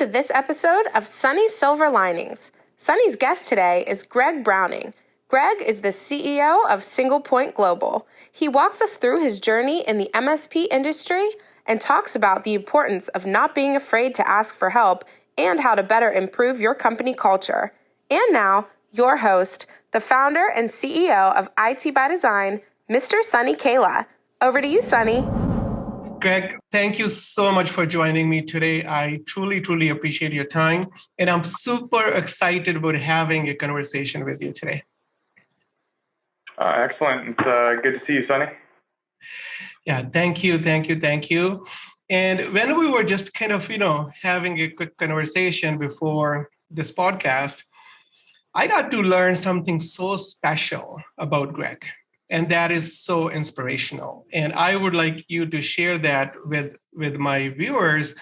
to this episode of Sunny's Silver Linings. Sunny's guest today is Greg Browning. Greg is the CEO of SinglePoint Global. He walks us through his journey in the MSP industry and talks about the importance of not being afraid to ask for help and how to better improve your company culture. And now, your host, the founder and CEO of IT by Design, Mr. Sunny Kayla. Over to you, Sunny. Greg, thank you so much for joining me today. I truly appreciate your time, and I'm super excited about having a conversation with you today. Excellent. It's good to see you, Sunny. Yeah, thank you. And when we were just kind of, having a quick conversation before this podcast, I got to learn something so special about Greg. And that is so inspirational. And I would like you to share that with my viewers.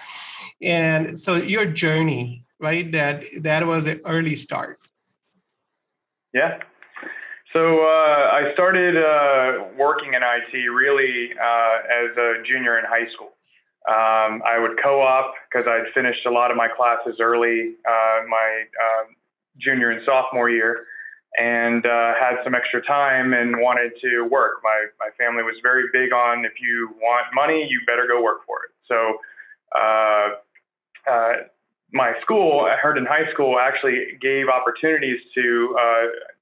And so your journey, right, that was an early start. Yeah. So I started working in IT really as a junior in high school. I would co-op because I'd finished a lot of my classes early, my junior and sophomore year, and had some extra time and wanted to work. My family was very big on, if you want money, you better go work for it. So my school, Herndon High School, actually gave opportunities to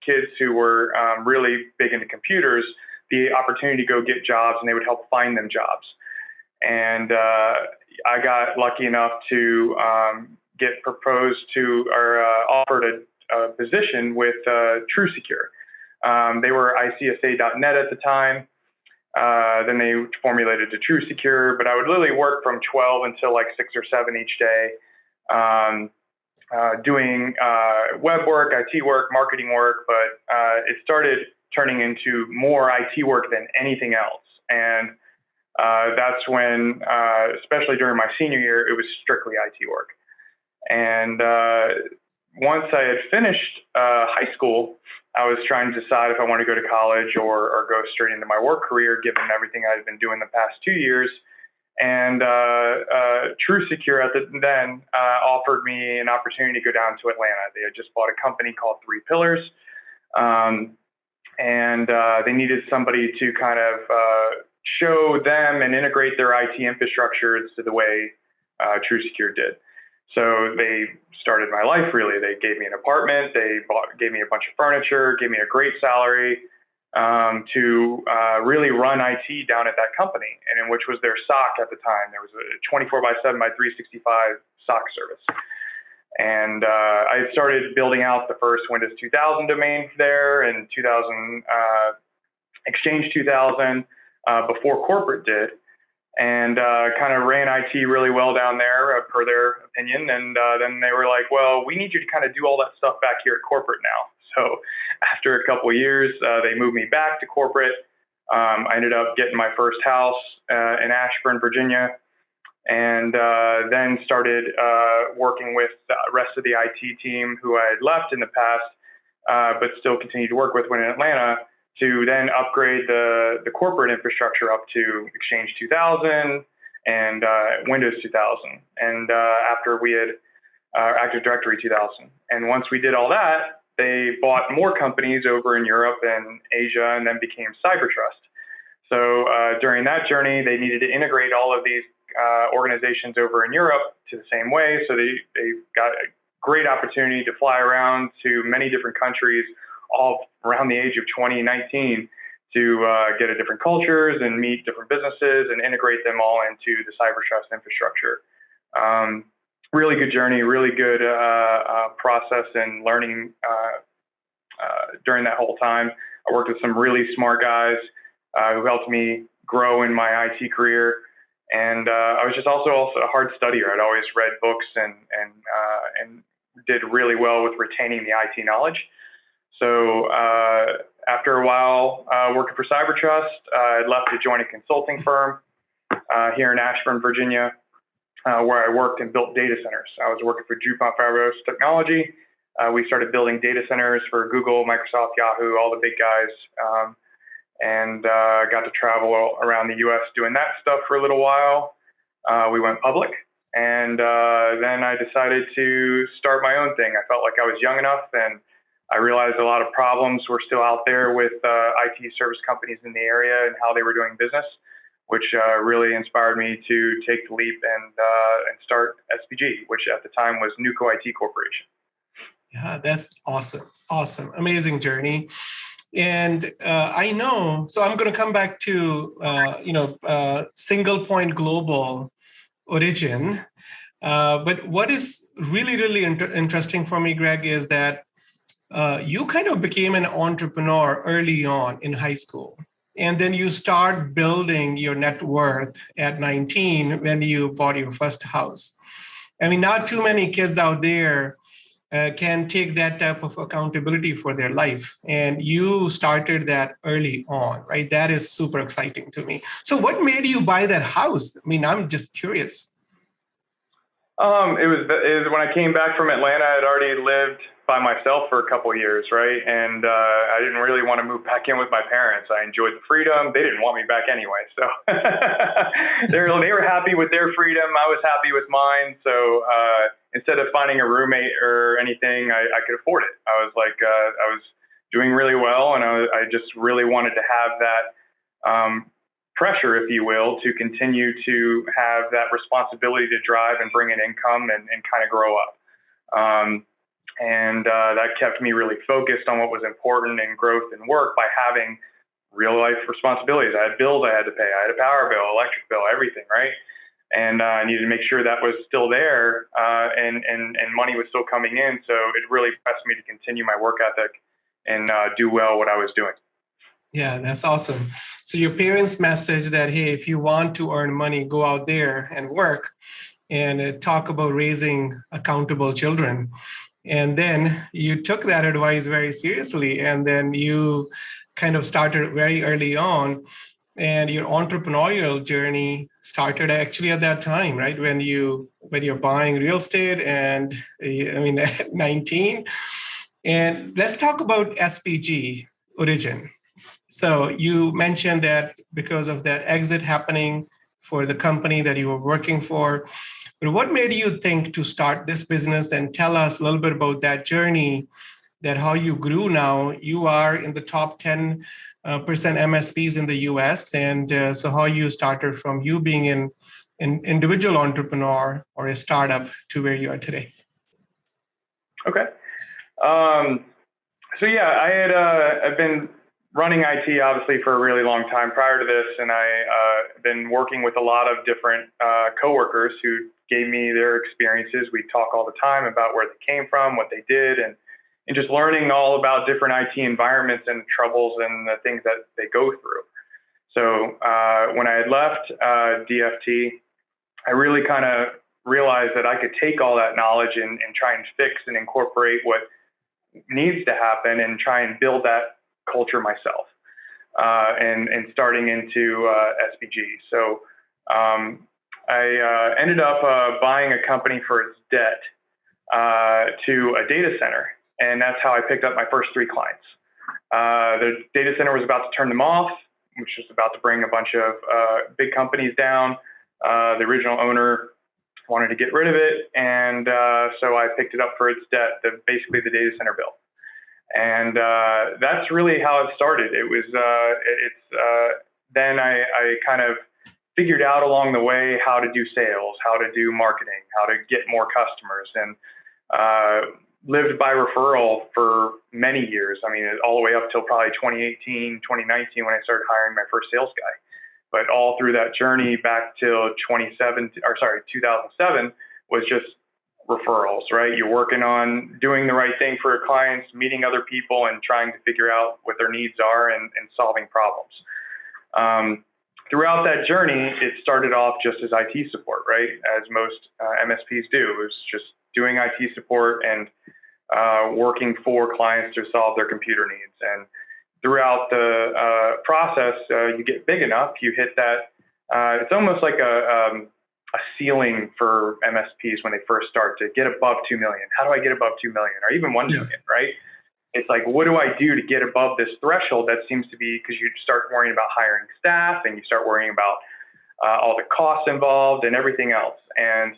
kids who were really big into computers, the opportunity to go get jobs, and they would help find them jobs. And I got lucky enough to get proposed to or offered a position with TrueSecure. They were ICSA.net at the time. Then they formulated to TrueSecure, but I would literally work from 12 until like 6 or 7 each day, doing web work, IT work, marketing work, but it started turning into more IT work than anything else. And that's when, especially during my senior year, it was strictly IT work. And once I had finished high school, I was trying to decide if I wanted to go to college or go straight into my work career, given everything I had been doing the past 2 years. And TrueSecure then offered me an opportunity to go down to Atlanta. They had just bought a company called 3 Pillars, and they needed somebody to kind of show them and integrate their IT infrastructure to the way TrueSecure did. So they started my life, really. They gave me an apartment, gave me a bunch of furniture, gave me a great salary to really run IT down at that company, and in which was their SOC at the time. There was a 24/7 by 365 SOC service. And I started building out the first Windows 2000 domain there, and Exchange 2000 before corporate did. And kind of ran IT really well down there per their opinion. And then they were like, well, we need you to kind of do all that stuff back here at corporate now. So after a couple of years, they moved me back to corporate. I ended up getting my first house in Ashburn, Virginia, and then started working with the rest of the IT team who I had left in the past, but still continued to work with when in Atlanta, to then upgrade the corporate infrastructure up to Exchange 2000 and Windows 2000, and after we had Active Directory 2000. And once we did all that, they bought more companies over in Europe and Asia, and then became CyberTrust. So during that journey, they needed to integrate all of these organizations over in Europe to the same way. So they got a great opportunity to fly around to many different countries, all around the age of 2019, to get a different cultures and meet different businesses and integrate them all into the CyberTrust infrastructure. Really good journey, really good process and learning during that whole time. I worked with some really smart guys who helped me grow in my IT career. And I was just also a hard studier. I'd always read books and did really well with retaining the IT knowledge. So after a while working for CyberTrust, I left to join a consulting firm here in Ashburn, Virginia, where I worked and built data centers. I was working for DuPont Fabros Technology. We started building data centers for Google, Microsoft, Yahoo, all the big guys, and got to travel around the U.S. doing that stuff for a little while. We went public, And then I decided to start my own thing. I felt like I was young enough, and I realized a lot of problems were still out there with IT service companies in the area and how they were doing business, which really inspired me to take the leap and start SPG, which at the time was Nuco IT Corporation. Yeah, that's awesome. Awesome. Amazing journey. And I know, so I'm going to come back to, SinglePoint Global origin. But what is really, really interesting for me, Greg, is that you kind of became an entrepreneur early on in high school. And then you start building your net worth at 19 when you bought your first house. I mean, not too many kids out there can take that type of accountability for their life. And you started that early on, right? That is super exciting to me. So what made you buy that house? I mean, I'm just curious. It was when I came back from Atlanta. I had already lived by myself for a couple of years, right? And I didn't really want to move back in with my parents. I enjoyed the freedom. They didn't want me back anyway, so they were happy with their freedom. I was happy with mine. So instead of finding a roommate or anything, I could afford it. I was like, I was doing really well, and I just really wanted to have that pressure, if you will, to continue to have that responsibility to drive and bring in income and kind of grow up. And that kept me really focused on what was important in growth and work by having real life responsibilities. I had bills I had to pay. I had a power bill, electric bill, everything, right? And I needed to make sure that was still there and money was still coming in. So it really pressed me to continue my work ethic and do well what I was doing. Yeah, that's awesome. So your parents' message that, hey, if you want to earn money, go out there and work, and talk about raising accountable children. And then you took that advice very seriously, and then you kind of started very early on, and your entrepreneurial journey started actually at that time, right? When you're buying real estate, and at 19. And let's talk about SPG origin. So you mentioned that because of that exit happening for the company that you were working for, but what made you think to start this business? And tell us a little bit about that journey, that how you grew now. You are in the top 10% MSPs in the US. And so how you started from you being an individual entrepreneur or a startup to where you are today. Okay. So yeah, I've been running IT obviously for a really long time prior to this, and I've been working with a lot of different coworkers who gave me their experiences. We talk all the time about where they came from, what they did, and just learning all about different IT environments and troubles and the things that they go through. So when I had left DFT, I really kind of realized that I could take all that knowledge and try and fix and incorporate what needs to happen and try and build that culture myself, and starting into SPG. So I ended up buying a company for its debt to a data center, and that's how I picked up my first 3 clients. The data center was about to turn them off, which was about to bring a bunch of big companies down. The original owner wanted to get rid of it, and so I picked it up for its debt, basically the data center bill. And that's really how it started. It was then I kind of figured out along the way how to do sales, how to do marketing, how to get more customers, and lived by referral for many years. I mean, all the way up till probably 2018, 2019 when I started hiring my first sales guy. But all through that journey back till 2007 was just referrals, right? You're working on doing the right thing for your clients, meeting other people, and trying to figure out what their needs are and solving problems. Throughout that journey, it started off just as IT support, right? As most MSPs do. It was just doing IT support and working for clients to solve their computer needs. And throughout the process, you get big enough, you hit that. It's almost like a ceiling for MSPs when they first start to get above 2 million. How do I get above 2 million or even 1 million, right? It's like, what do I do to get above this threshold that seems to be, because you start worrying about hiring staff and you start worrying about all the costs involved and everything else. And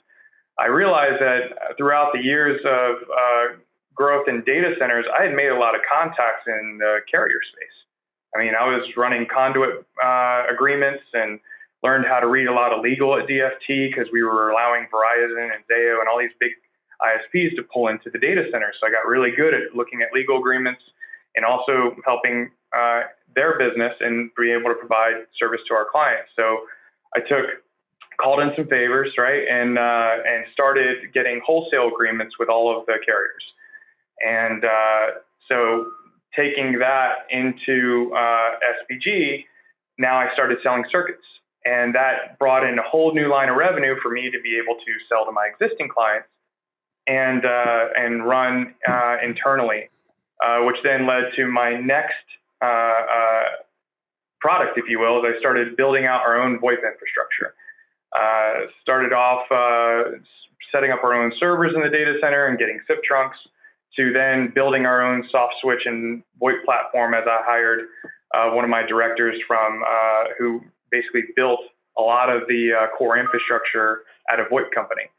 I realized that throughout the years of growth in data centers, I had made a lot of contacts in the carrier space. I mean, I was running conduit agreements and learned how to read a lot of legal at DFT because we were allowing Verizon and Zayo and all these big ISPs to pull into the data center. So I got really good at looking at legal agreements and also helping their business and be able to provide service to our clients. So I called in some favors, right, and started getting wholesale agreements with all of the carriers. And so taking that into SPG, now I started selling circuits. And that brought in a whole new line of revenue for me to be able to sell to my existing clients and run internally, which then led to my next product, if you will, as I started building out our own VoIP infrastructure. Started off setting up our own servers in the data center and getting SIP trunks, to then building our own soft switch and VoIP platform as I hired one of my directors from who basically built a lot of the core infrastructure at a VoIP company.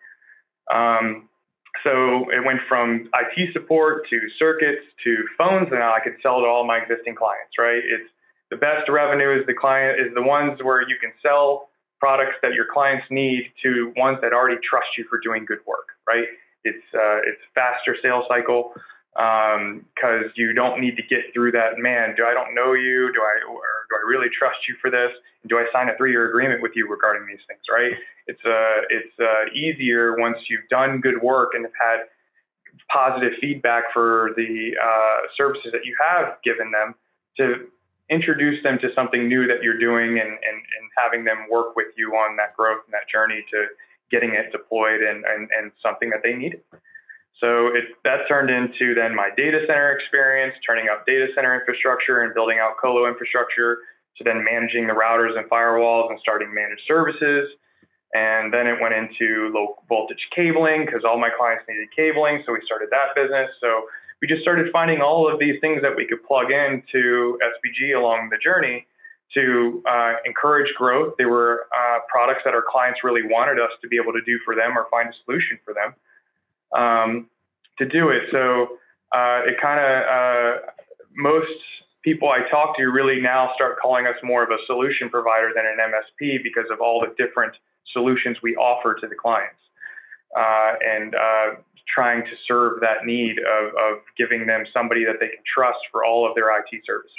So it went from IT support to circuits to phones, and now I could sell to all my existing clients, right? It's the best revenue is the ones where you can sell products that your clients need to ones that already trust you for doing good work, right? It's faster sales cycle because you don't need to get through that. Man, I don't know you? Do I really trust you for this? And do I sign a 3-year agreement with you regarding these things? Right? It's easier once you've done good work and have had positive feedback for the services that you have given them to introduce them to something new that you're doing and having them work with you on that growth and that journey to getting it deployed and something that they needed. So that turned into then my data center experience, turning up data center infrastructure and building out colo infrastructure, to then managing the routers and firewalls and starting managed services. And then it went into low voltage cabling because all my clients needed cabling. So we started that business. So we just started finding all of these things that we could plug into SPG along the journey to encourage growth. They were products that our clients really wanted us to be able to do for them or find a solution for them to do it. So it kind of, most people I talk to really now start calling us more of a solution provider than an MSP because of all the different solutions we offer to the clients and trying to serve that need of giving them somebody that they can trust for all of their IT services.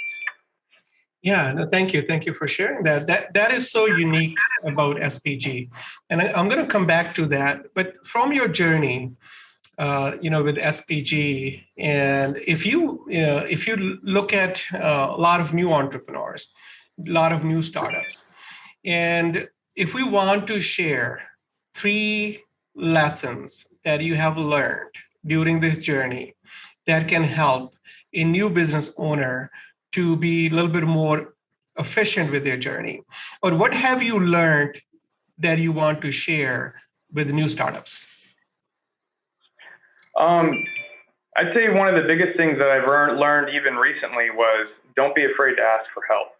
Yeah, no, thank you. Thank you for sharing that. That is so unique about SPG. And I'm going to come back to that. But from your journey, with SPG, and if you look at a lot of new entrepreneurs, a lot of new startups, and if we want to share 3 lessons that you have learned during this journey that can help a new business owner to be a little bit more efficient with their journey, or what have you learned that you want to share with new startups? I'd say one of the biggest things that I've learned even recently was don't be afraid to ask for help.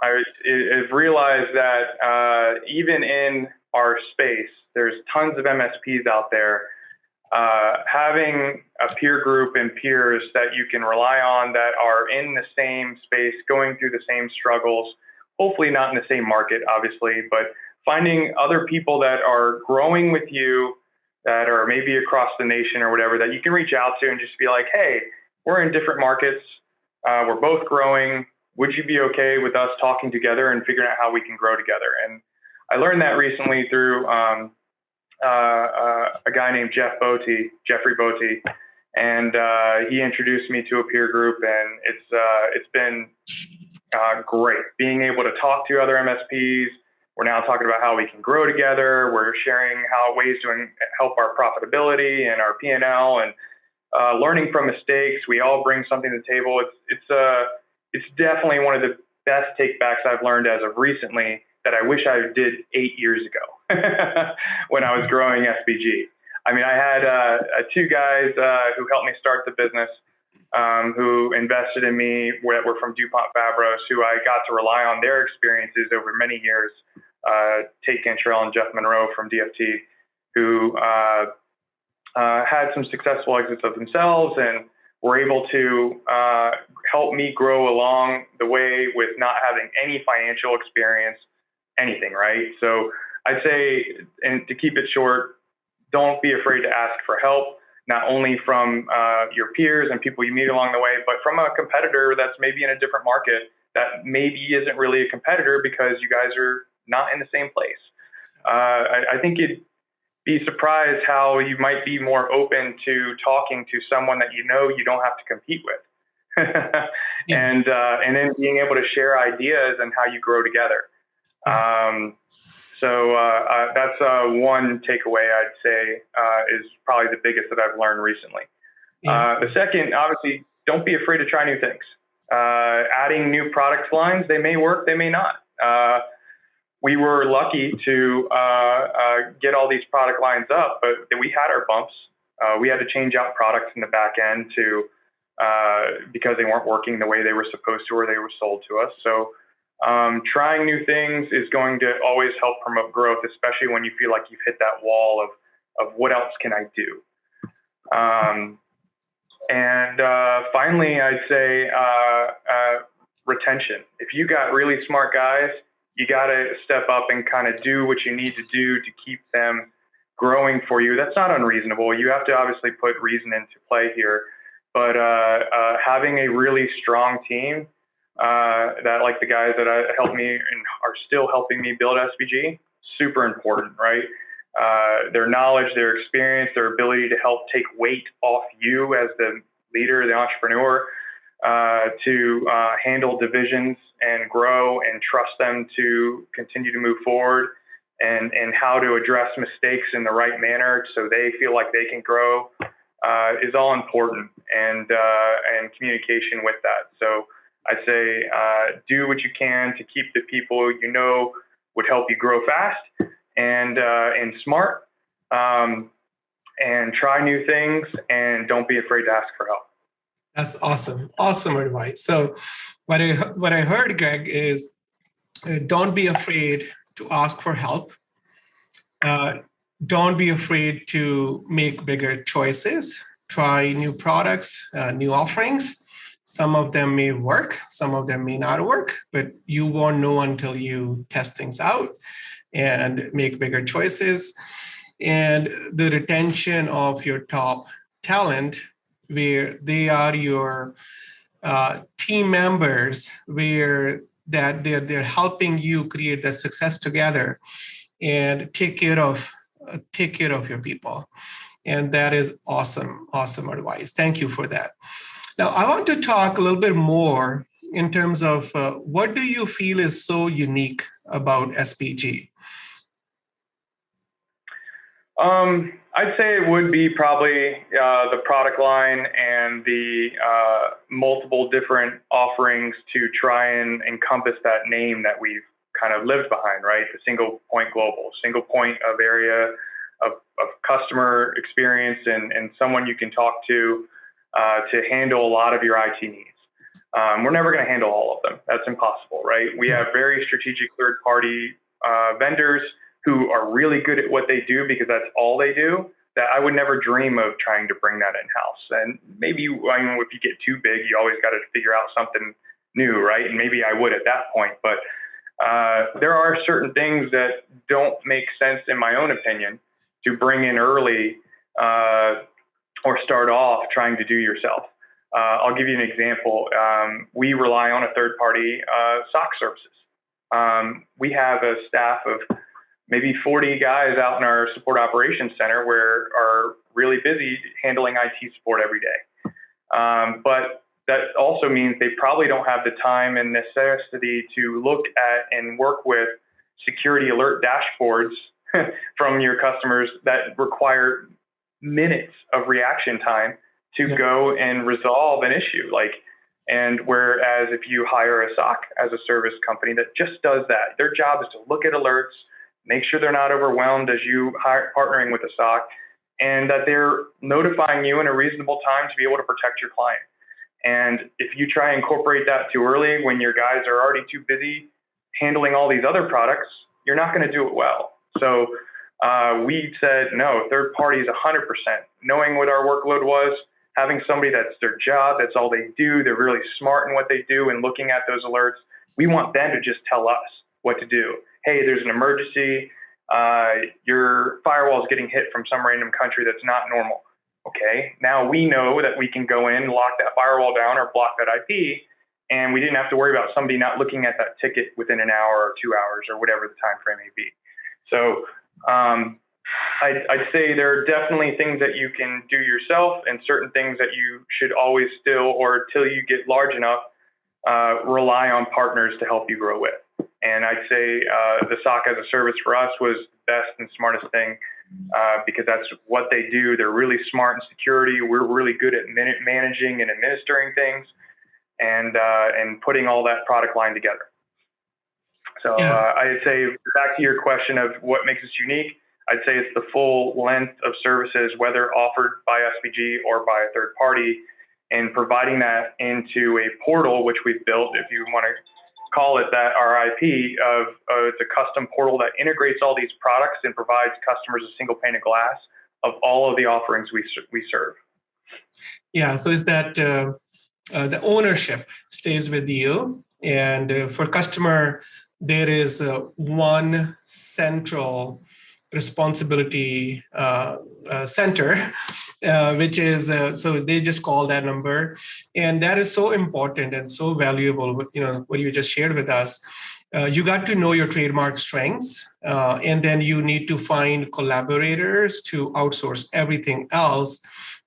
I've realized that even in our space, there's tons of MSPs out there. Having a peer group and peers that you can rely on that are in the same space, going through the same struggles, hopefully not in the same market, obviously, but finding other people that are growing with you, that are maybe across the nation or whatever, that you can reach out to and just be like, hey, we're in different markets. We're both growing. Would you be okay with us talking together and figuring out how we can grow together? And I learned that recently through a guy named Jeffrey Bote, and he introduced me to a peer group, and it's been great being able to talk to other MSPs. We're now talking about how we can grow together. We're sharing ways to help our profitability and our P&L, and learning from mistakes. We all bring something to the table. It's definitely one of the best takebacks I've learned as of recently that I wish I did 8 years ago when I was growing SPG. I mean, I had 2 guys who helped me start the business, who invested in me, that were from DuPont Fabros, who I got to rely on their experiences over many years. Tate Cantrell and Jeff Monroe from DFT. who had some successful exits of themselves and were able to help me grow along the way with not having any financial experience, anything, right? So I'd say, and to keep it short, don't be afraid to ask for help, not only from your peers and people you meet along the way, but from a competitor that's maybe in a different market that maybe isn't really a competitor because you guys are not in the same place. I think you'd be surprised how you might be more open to talking to someone that you know you don't have to compete with. And then being able to share ideas and how you grow together. So that's one takeaway I'd say is probably the biggest that I've learned recently. The second, obviously, don't be afraid to try new things. Adding new product lines, they may work, they may not. We were lucky to get all these product lines up, but we had our bumps. We had to change out products in the back end because they weren't working the way they were supposed to or they were sold to us. So trying new things is going to always help promote growth, especially when you feel like you've hit that wall of what else can I do? And finally, I'd say retention. If you got really smart guys, you got to step up and kind of do what you need to do to keep them growing for you. That's not unreasonable. You have to obviously put reason into play here, but having a really strong team that, like the guys that helped me and are still helping me build SPG, super important, right? Their knowledge, their experience, their ability to help take weight off you as the leader, the entrepreneur, to handle divisions and grow and trust them to continue to move forward, and how to address mistakes in the right manner so they feel like they can grow is all important, and communication with that. So I'd say do what you can to keep the people you know would help you grow fast and smart, and try new things, and don't be afraid to ask for help. That's awesome. Awesome advice. So what I heard, Greg, is don't be afraid to ask for help. Don't be afraid to make bigger choices. Try new products, new offerings. Some of them may work, some of them may not work, but you won't know until you test things out and make bigger choices. And the retention of your top talent, where they are your team members, where that they're helping you create that success together, and take care of your people. And that is awesome advice. Thank you for that. Now, I want to talk a little bit more in terms of what do you feel is so unique about SPG? I'd say it would be probably the product line and the multiple different offerings to try and encompass that name that we've kind of lived behind, right? The SinglePoint Global, single point of area of customer experience and someone you can talk to handle a lot of your IT needs. We're never going to handle all of them. That's impossible, right? We have very strategic third-party vendors who are really good at what they do because that's all they do, that I would never dream of trying to bring that in-house. And maybe if you get too big, you always got to figure out something new, right? And maybe I would at that point. But there are certain things that don't make sense, in my own opinion, to bring in early or start off trying to do yourself. I'll give you an example. We rely on a third-party SOC services. We have a staff of maybe 40 guys out in our support operations center where are really busy handling IT support every day. But that also means they probably don't have the time and necessity to look at and work with security alert dashboards from your customers that require minutes of reaction time to go and resolve an issue. And whereas if you hire a SOC as a service company that just does that, their job is to look at alerts, make sure they're not overwhelmed as you partnering with a SOC, and that they're notifying you in a reasonable time to be able to protect your client. And if you try and incorporate that too early when your guys are already too busy handling all these other products, you're not going to do it well. So we said, no, third parties 100%. Knowing what our workload was, having somebody that's their job, that's all they do, they're really smart in what they do, and looking at those alerts, we want them to just tell us what to do. Hey, there's an emergency. Your firewall is getting hit from some random country that's not normal. Okay, now we know that we can go in, lock that firewall down, or block that IP, and we didn't have to worry about somebody not looking at that ticket within an hour or 2 hours or whatever the time frame may be. So I'd say there are definitely things that you can do yourself, and certain things that you should always still, or till you get large enough, rely on partners to help you grow with. And I'd say the SOC as a service for us was the best and smartest thing, because that's what they do. They're really smart in security. We're really good at managing and administering things, and putting all that product line together. So I'd say, back to your question of what makes us unique, I'd say it's the full length of services, whether offered by SPG or by a third party, and providing that into a portal, which we've built, if you want to call it that, our IP of it's a custom portal that integrates all these products and provides customers a single pane of glass of all of the offerings we serve. Yeah, so is that the ownership stays with you, and for customer, there is one central responsibility center, which is so they just call that number, and that is so important and so valuable. With what you just shared with us, you got to know your trademark strengths, and then you need to find collaborators to outsource everything else,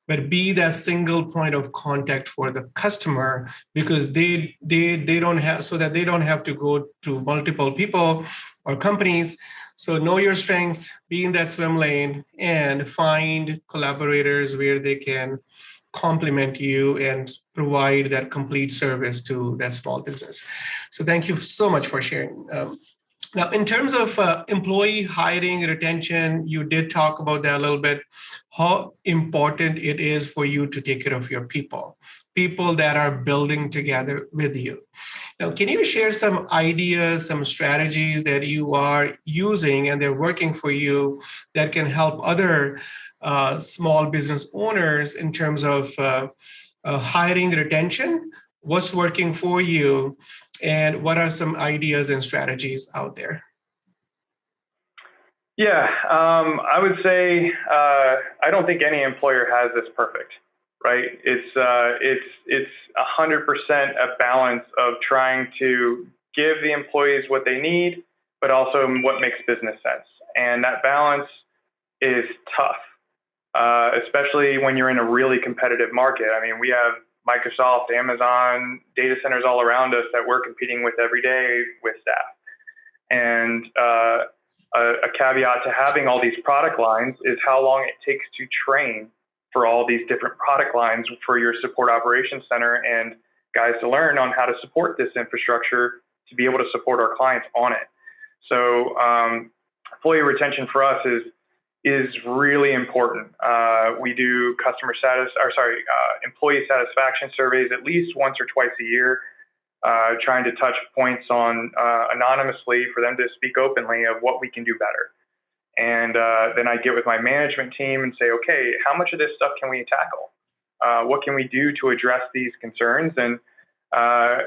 but be that single point of contact for the customer, because they don't have, so that they don't have to go to multiple people or companies. So know your strengths, be in that swim lane, and find collaborators where they can complement you and provide that complete service to that small business. So thank you so much for sharing. Now, in terms of employee hiring, retention, you did talk about that a little bit, how important it is for you to take care of your people that are building together with you. Now, can you share some ideas, some strategies that you are using and they're working for you that can help other small business owners in terms of hiring, retention? What's working for you, and what are some ideas and strategies out there? Yeah, I would say I don't think any employer has this perfect, right? It's 100% a balance of trying to give the employees what they need, but also what makes business sense. And that balance is tough, especially when you're in a really competitive market. I mean, we have Microsoft, Amazon, data centers all around us that we're competing with every day with staff. And a caveat to having all these product lines is how long it takes to train for all these different product lines for your support operations center and guys to learn on how to support this infrastructure to be able to support our clients on it. So employee retention for us is really important. We do employee satisfaction surveys at least once or twice a year, trying to touch points on anonymously for them to speak openly of what we can do better. And then I get with my management team and say, okay, how much of this stuff can we tackle? What can we do to address these concerns? And how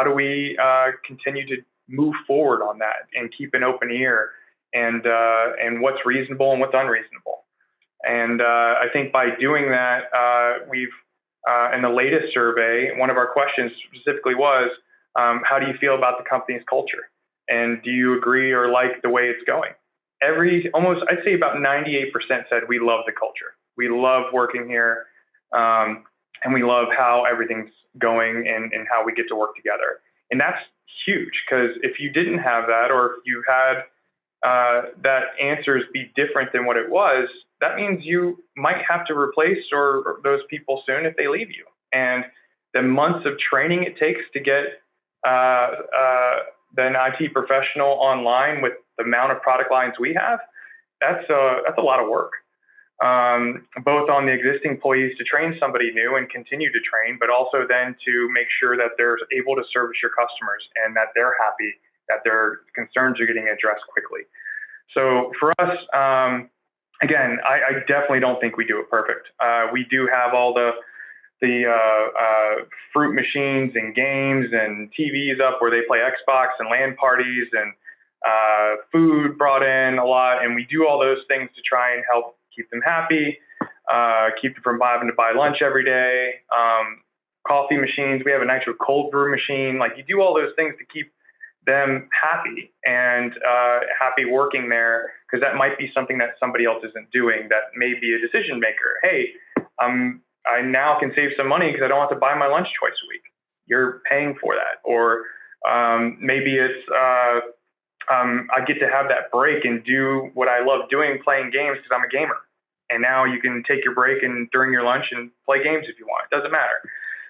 do we continue to move forward on that and keep an open ear? And what's reasonable and what's unreasonable. And I think by doing that, we've, in the latest survey, one of our questions specifically was, how do you feel about the company's culture? And do you agree or like the way it's going? I'd say about 98% said we love the culture. We love working here, and we love how everything's going and how we get to work together. And that's huge, because if you didn't have that, or if you had that answers be different than what it was, that means you might have to replace or those people soon if they leave you. And the months of training it takes to get an IT professional online with the amount of product lines we have, that's a lot of work. Both on the existing employees to train somebody new and continue to train, but also then to make sure that they're able to service your customers and that they're happy, that their concerns are getting addressed quickly. So for us, again, I definitely don't think we do it perfect. We do have all the fruit machines and games and TVs up where they play Xbox and LAN parties and food brought in a lot. And we do all those things to try and help keep them happy, keep them from having to buy lunch every day. Coffee machines. We have a nitro cold brew machine. Like, you do all those things to keep them happy and happy working there, because that might be something that somebody else isn't doing that may be a decision maker. Hey, I now can save some money because I don't have to buy my lunch twice a week. You're paying for that. Or maybe it's I get to have that break and do what I love doing, playing games, because I'm a gamer. And now you can take your break and during your lunch and play games if you want. It doesn't matter.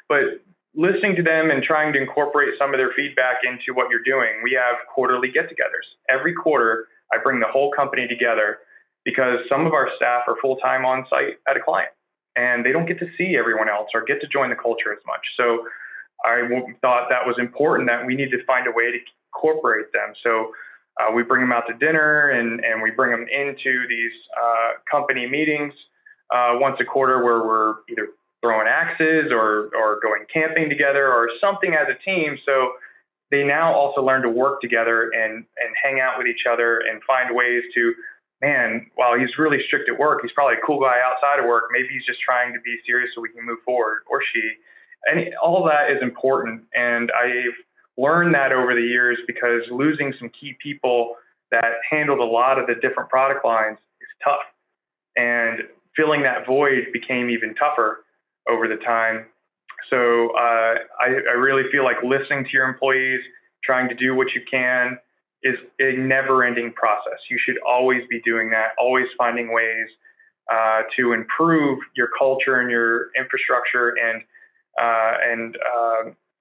But listening to them and trying to incorporate some of their feedback into what you're doing. We have quarterly get-togethers. Every quarter, I bring the whole company together because some of our staff are full-time on site at a client, and they don't get to see everyone else or get to join the culture as much. So I thought that was important, that we need to find a way to incorporate them. So we bring them out to dinner, and we bring them into these company meetings once a quarter, where we're either throwing axes or going camping together or something as a team. So they now also learn to work together and hang out with each other and find ways to, man, while he's really strict at work, he's probably a cool guy outside of work. Maybe he's just trying to be serious so we can move forward, or she. And all that is important. And I've learned that over the years, because losing some key people that handled a lot of the different product lines is tough. And filling that void became even tougher over the time. So I really feel like listening to your employees, trying to do what you can, is a never-ending process. You should always be doing that, always finding ways to improve your culture and your infrastructure, and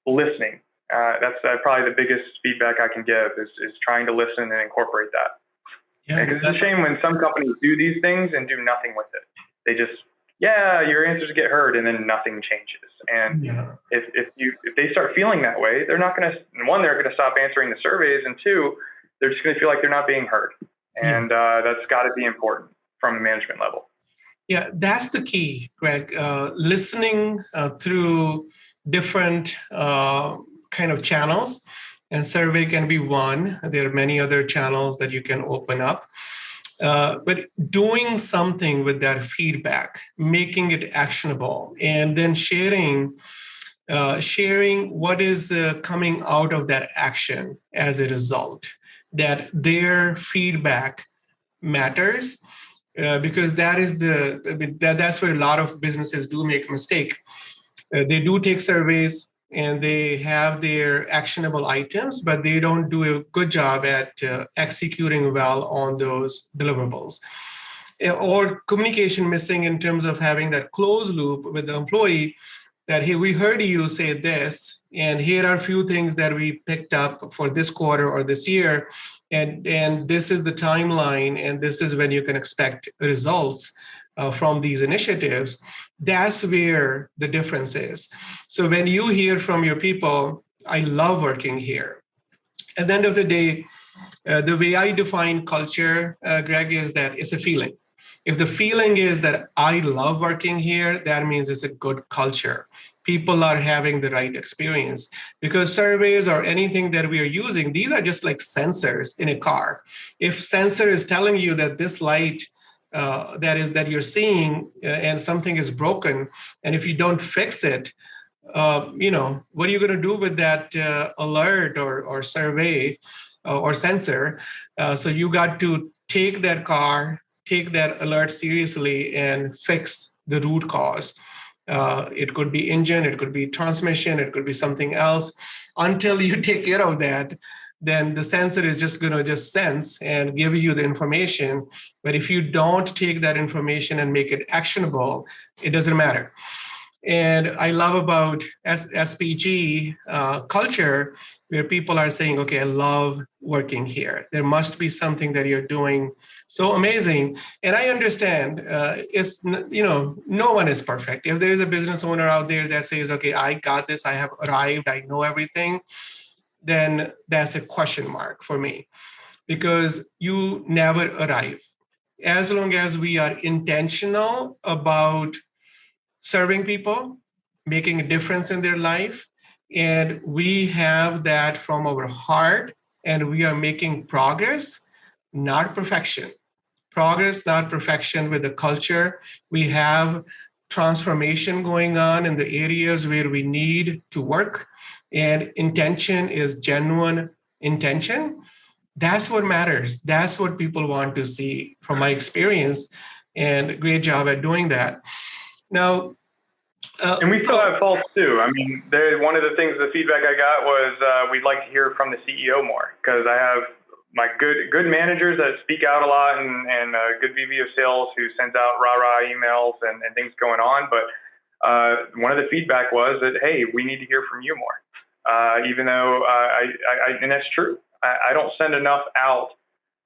listening. That's probably the biggest feedback I can give, is trying to listen and incorporate that. Yeah, because it's a shame when some companies do these things and do nothing with it. They just, your answers get heard, and then nothing changes. And if they start feeling that way, they're not going to, one, they're going to stop answering the surveys, and two, they're just going to feel like they're not being heard. And that's got to be important from the management level. Yeah, that's the key, Greg. Listening through different kind of channels, and survey can be one. There are many other channels that you can open up. But doing something with that feedback, making it actionable, and then sharing what is coming out of that action as a result, that their feedback matters, because that is that's where a lot of businesses do make a mistake. They do take surveys, and they have their actionable items, but they don't do a good job at executing well on those deliverables. Or communication missing in terms of having that closed loop with the employee, that, hey, we heard you say this, and here are a few things that we picked up for this quarter or this year, and this is the timeline, and this is when you can expect results from these initiatives. That's where the difference is. So when you hear from your people, I love working here. At the end of the day, the way I define culture, Greg, is that it's a feeling. If the feeling is that I love working here, that means it's a good culture. People are having the right experience, because surveys or anything that we are using, these are just like sensors in a car. If sensor is telling you that this light that you're seeing and something is broken, and if you don't fix it, what are you going to do with that alert or survey or sensor? So you got to take that alert seriously and fix the root cause. It could be engine, it could be transmission, it could be something else. Until you take care of that, then the sensor is just going to sense and give you the information. But if you don't take that information and make it actionable, it doesn't matter. And I love about SPG culture, where people are saying, okay, I love working here. There must be something that you're doing so amazing. And I understand no one is perfect. If there is a business owner out there that says, okay, I got this, I have arrived, I know everything, then that's a question mark for me. because you never arrive. As long as we are intentional about serving people, making a difference in their life, and we have that from our heart, and we are making progress, not perfection. Progress, not perfection with the culture. We have transformation going on in the areas where we need to work, and intention is genuine intention. That's what matters. That's what people want to see from my experience, and great job at doing that. Now, and we still have faults too. I mean, one of the things, the feedback I got was we'd like to hear from the CEO more, because I have my good managers that speak out a lot, and a good VP of sales who sends out rah-rah emails and things going on. But one of the feedback was that, hey, we need to hear from you more. Even though and that's true. I don't send enough out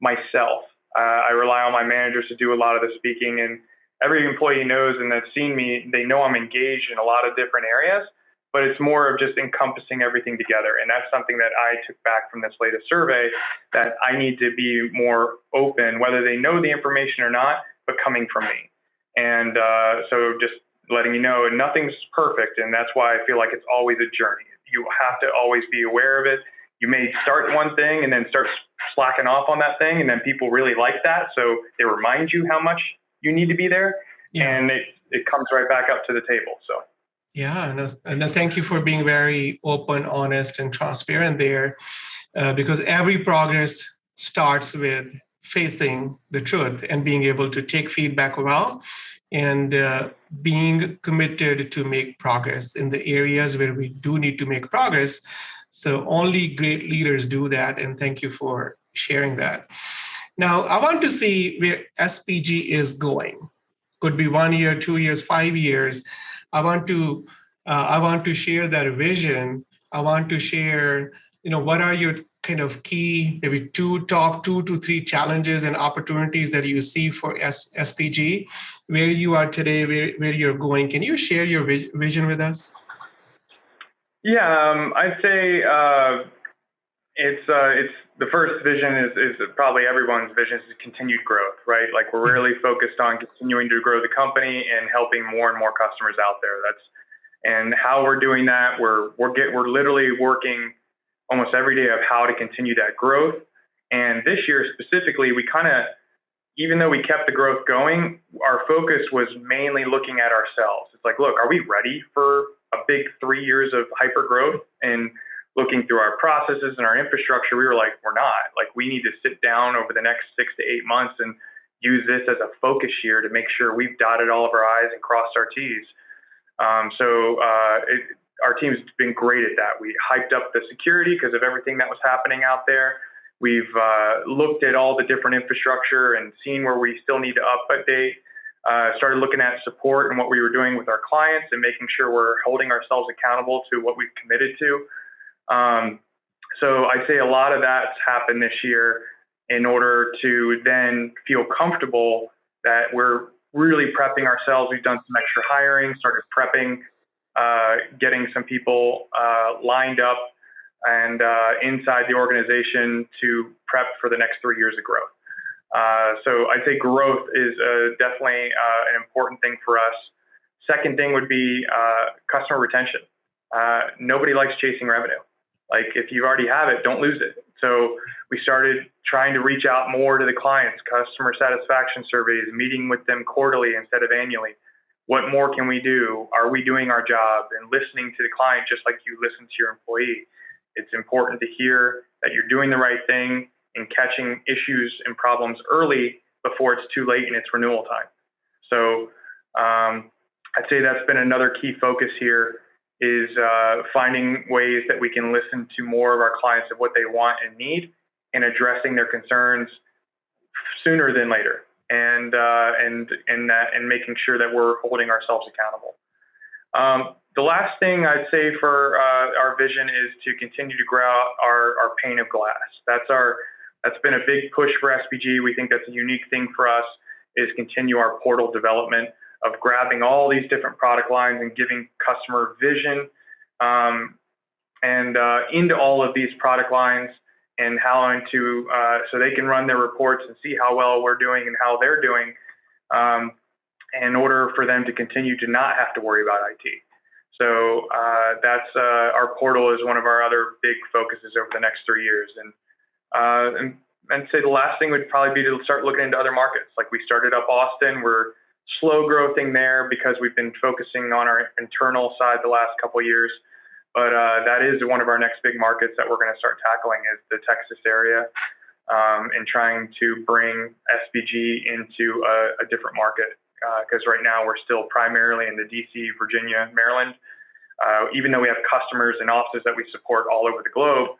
myself. I rely on my managers to do a lot of the speaking, and every employee knows and that's seen me, they know I'm engaged in a lot of different areas, but it's more of just encompassing everything together. And that's something that I took back from this latest survey, that I need to be more open, whether they know the information or not, but coming from me. And so just letting you know, nothing's perfect. And that's why I feel like it's always a journey. You have to always be aware of it. You may start one thing and then start slacking off on that thing, and then people really like that, so they remind you how much you need to be there, and it comes right back up to the table. So and thank you for being very open, honest, and transparent there, because every progress starts with facing the truth and being able to take feedback well, and being committed to make progress in the areas where we do need to make progress. So only great leaders do that, and thank you for sharing that. Now, I want to see where SPG is going. Could be 1 year, 2 years, 5 years. I want to share that vision. I want to share, what are your kind of key, maybe top 2 to 3 challenges and opportunities that you see for SPG, where you are today, where you're going. Can you share your vision with us? Yeah, I'd say it's the first vision is probably everyone's vision, is continued growth, right? Like, we're really focused on continuing to grow the company and helping more and more customers out there. And how we're doing that, we're literally working almost every day of how to continue that growth. And this year specifically, we even though we kept the growth going, our focus was mainly looking at ourselves. It's like, look, are we ready for a big 3 years of hyper growth? And looking through our processes and our infrastructure, we were like, we're not. Like, we need to sit down over the next 6 to 8 months and use this as a focus year to make sure we've dotted all of our I's and crossed our T's. Our team's been great at that. We hyped up the security because of everything that was happening out there. We've looked at all the different infrastructure and seen where we still need to update. Started looking at support and what we were doing with our clients, and making sure we're holding ourselves accountable to what we've committed to. So I'd say a lot of that's happened this year in order to then feel comfortable that we're really prepping ourselves. We've done some extra hiring, started prepping, getting some people lined up and inside the organization to prep for the next 3 years of growth. So I'd say growth is definitely an important thing for us. Second thing would be customer retention. Nobody likes chasing revenue. Like, if you already have it, don't lose it. So we started trying to reach out more to the clients, customer satisfaction surveys, meeting with them quarterly instead of annually. What more can we do? Are we doing our job? And listening to the client just like you listen to your employee. It's important to hear that you're doing the right thing and catching issues and problems early before it's too late and it's renewal time. So I'd say that's been another key focus here, is finding ways that we can listen to more of our clients of what they want and need, and addressing their concerns sooner than later, and making sure that we're holding ourselves accountable. The last thing I'd say for our vision is to continue to grow our pane of glass. That's been a big push for SPG. We think that's a unique thing for us, is continue our portal development of grabbing all these different product lines and giving customer vision and into all of these product lines, and how into so they can run their reports and see how well we're doing and how they're doing, in order for them to continue to not have to worry about IT. So that's our portal is one of our other big focuses over the next 3 years. And say the last thing would probably be to start looking into other markets. Like we started up Austin, we're slow growing there because we've been focusing on our internal side the last couple of years. But that is one of our next big markets that we're going to start tackling is the Texas area, and trying to bring SPG into a different market. Because right now we're still primarily in the DC, Virginia, Maryland. Even though we have customers and offices that we support all over the globe,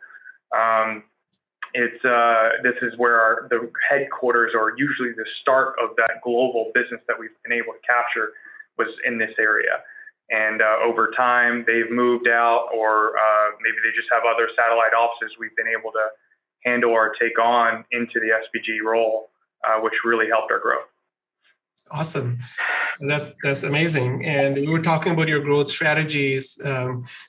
this is where the headquarters, or usually the start of that global business that we've been able to capture, was in this area. And over time, they've moved out, or maybe they just have other satellite offices. We've been able to handle or take on into the SPG role, which really helped our growth. Awesome. That's amazing. And we were talking about your growth strategies.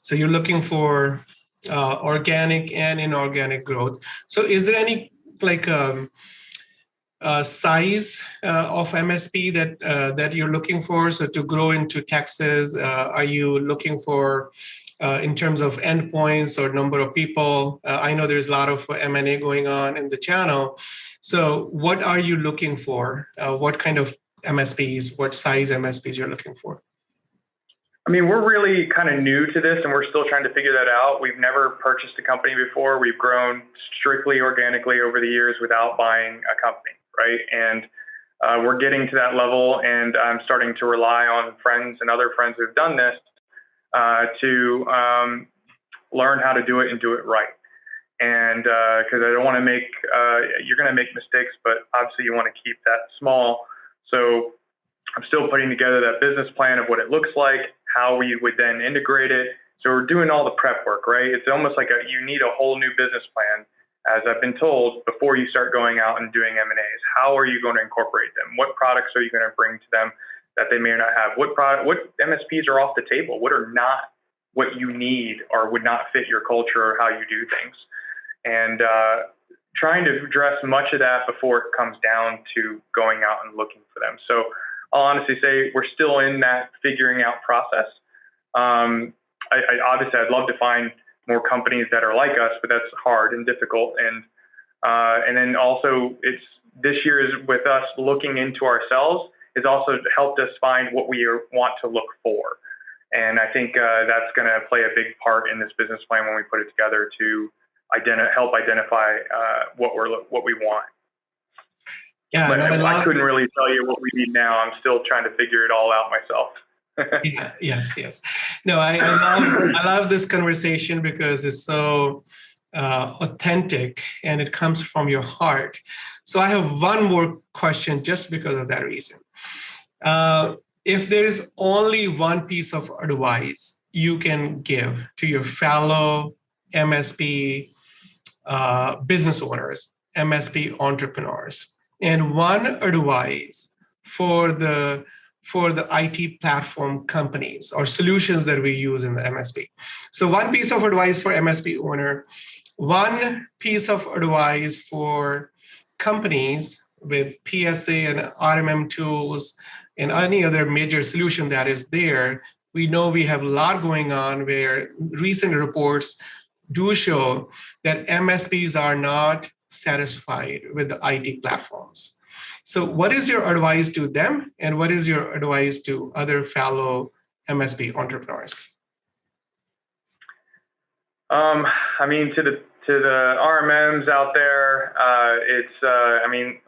So you're looking for organic and inorganic growth. So is there any size of MSP that you're looking for? So to grow into Texas, are you looking for in terms of endpoints or number of people? I know there's a lot of M&A going on in the channel. So what are you looking for? What kind of MSPs, what size MSPs you're looking for? I mean, we're really kind of new to this and we're still trying to figure that out. We've never purchased a company before. We've grown strictly organically over the years without buying a company, right? And we're getting to that level, and I'm starting to rely on friends and other friends who've done this to learn how to do it and do it right. And because I don't want to make, you're going to make mistakes, but obviously you want to keep that small. So I'm still putting together that business plan of what it looks like, how we would then integrate it. So we're doing all the prep work, right? It's almost like you need a whole new business plan, as I've been told, before you start going out and doing M&As. How are you going to incorporate them? What products are you going to bring to them that they may not have? What MSPs are off the table? What are not what you need or would not fit your culture or how you do things? And trying to address much of that before it comes down to going out and looking for them. So I'll honestly say we're still in that figuring out process. Obviously, I'd love to find more companies that are like us, but that's hard and difficult. And then also, it's this year is with us looking into ourselves has also helped us find what we want to look for. And I think that's going to play a big part in this business plan when we put it together to help identify what we want. Yeah, but I couldn't really tell you what we need now. I'm still trying to figure it all out myself. Yeah, yes. No, I love this conversation because it's so authentic and it comes from your heart. So I have one more question just because of that reason. If there is only one piece of advice you can give to your fellow MSP business owners, MSP entrepreneurs, and one advice for the IT platform companies or solutions that we use in the MSP. So one piece of advice for MSP owner, one piece of advice for companies with PSA and RMM tools and any other major solution that is there. We know we have a lot going on where recent reports do show that MSPs are not satisfied with the IT platforms. So what is your advice to them, and what is your advice to other fellow MSP entrepreneurs? I mean, to the RMMs out there,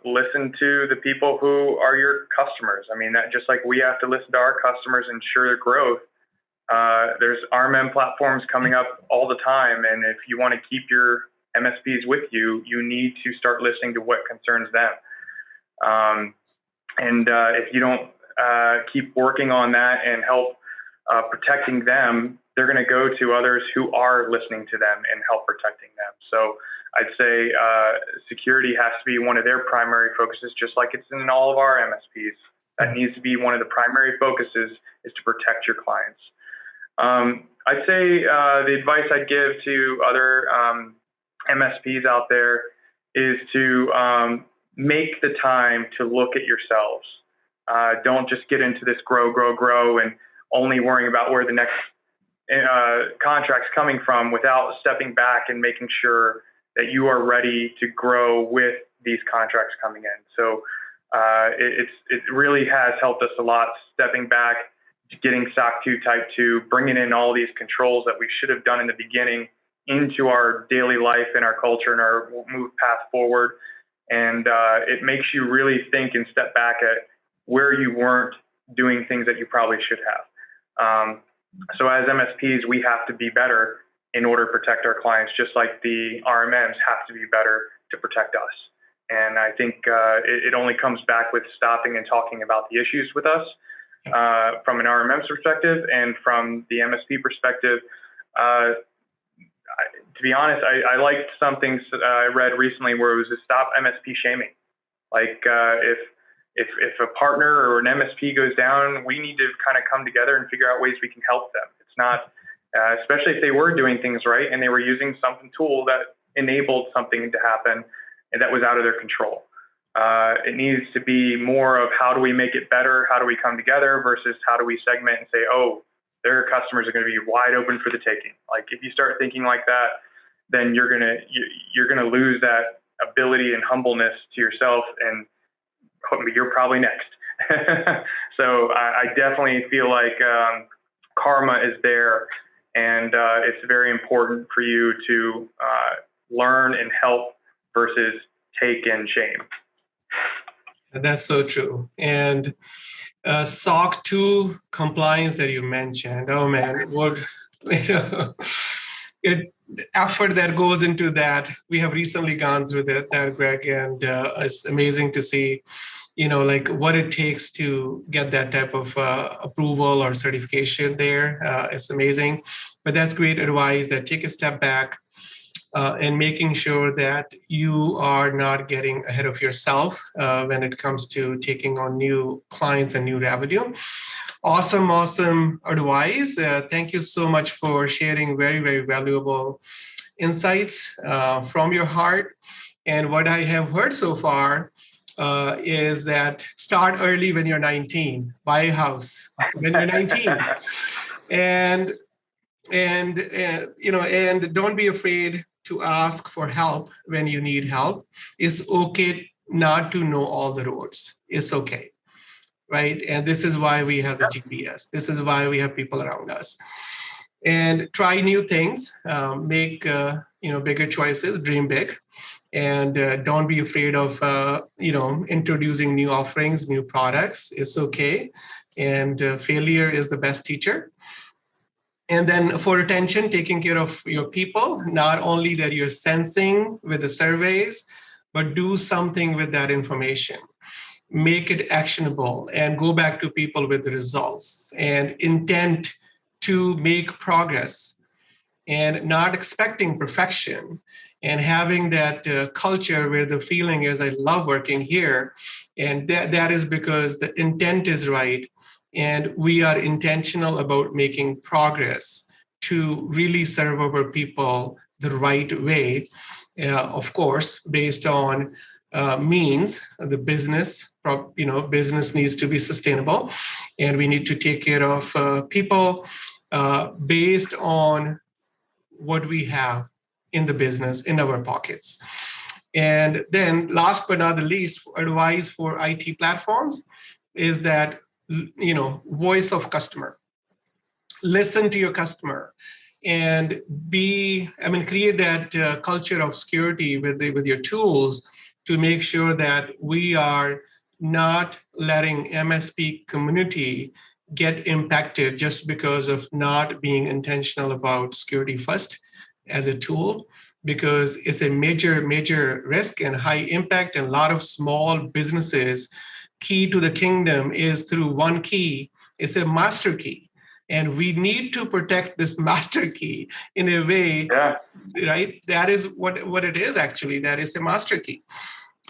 listen to the people who are your customers. I mean, that just like we have to listen to our customers and ensure their growth. There's RMM platforms coming up all the time, and if you want to keep your MSPs with you, you need to start listening to what concerns them. If you don't keep working on that and help protecting them, they're going to go to others who are listening to them and help protecting them. So I'd say security has to be one of their primary focuses, just like it's in all of our MSPs. That needs to be one of the primary focuses, is to protect your clients. I'd say the advice I'd give to other MSPs out there is to make the time to look at yourselves. Don't just get into this grow, and only worrying about where the next contract's coming from without stepping back and making sure that you are ready to grow with these contracts coming in. So it really has helped us a lot, stepping back, getting SOC 2 Type 2, bringing in all these controls that we should have done in the beginning into our daily life and our culture and our move path forward. And it makes you really think and step back at where you weren't doing things that you probably should have. So as MSPs, we have to be better in order to protect our clients, just like the RMMs have to be better to protect us. And I think it only comes back with stopping and talking about the issues with us from an RMM's perspective, and from the MSP perspective. To be honest, I liked something I read recently where it was to stop MSP shaming. Like if a partner or an MSP goes down, we need to kind of come together and figure out ways we can help them. It's not, especially if they were doing things right and they were using some tool that enabled something to happen and that was out of their control. It needs to be more of how do we make it better? How do we come together versus how do we segment and say, oh, their customers are going to be wide open for the taking. Like if you start thinking like that, then you're gonna lose that ability and humbleness to yourself, and you're probably next. So I definitely feel like karma is there, and it's very important for you to learn and help versus take and shame. That's so true. And SOC 2 compliance that you mentioned, oh man, what effort that goes into that. We have recently gone through that, Greg, and it's amazing to see, like what it takes to get that type of approval or certification there. It's amazing, but that's great advice that take a step back and making sure that you are not getting ahead of yourself when it comes to taking on new clients and new revenue. Awesome advice. Thank you so much for sharing very, very valuable insights from your heart. And what I have heard so far is that start early when you're 19, buy a house when you're 19, and don't be afraid to ask for help when you need help. It's okay not to know all the roads. It's okay. Right? And this is why we have the GPS. This is why we have people around us. And try new things, make bigger choices, dream big, and don't be afraid of introducing new offerings, new products. It's okay. And failure is the best teacher. And then for retention, taking care of your people, not only that you're sensing with the surveys, but do something with that information. Make it actionable and go back to people with the results and intent to make progress and not expecting perfection, and having that culture where the feeling is, I love working here. And that is because the intent is right. And we are intentional about making progress to really serve our people the right way, of course, based on means the business. Business needs to be sustainable, and we need to take care of people based on what we have in the business, in our pockets. And then last but not the least, advice for IT platforms is that, voice of customer. Listen to your customer and create that culture of security with your tools to make sure that we are not letting MSP community get impacted just because of not being intentional about security first as a tool, because it's a major risk and high impact. And a lot of small businesses, key to the kingdom is through one key. It's a master key. And we need to protect this master key in a way, right? That is what it is actually. That is a master key.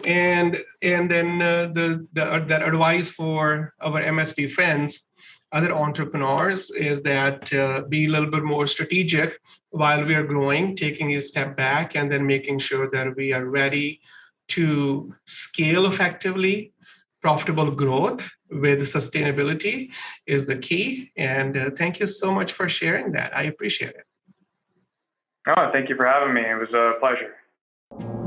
And then that advice for our MSP friends, other entrepreneurs is that be a little bit more strategic while we are growing, taking a step back and then making sure that we are ready to scale effectively. Profitable growth with sustainability is the key. And thank you so much for sharing that. I appreciate it. Oh, thank you for having me. It was a pleasure.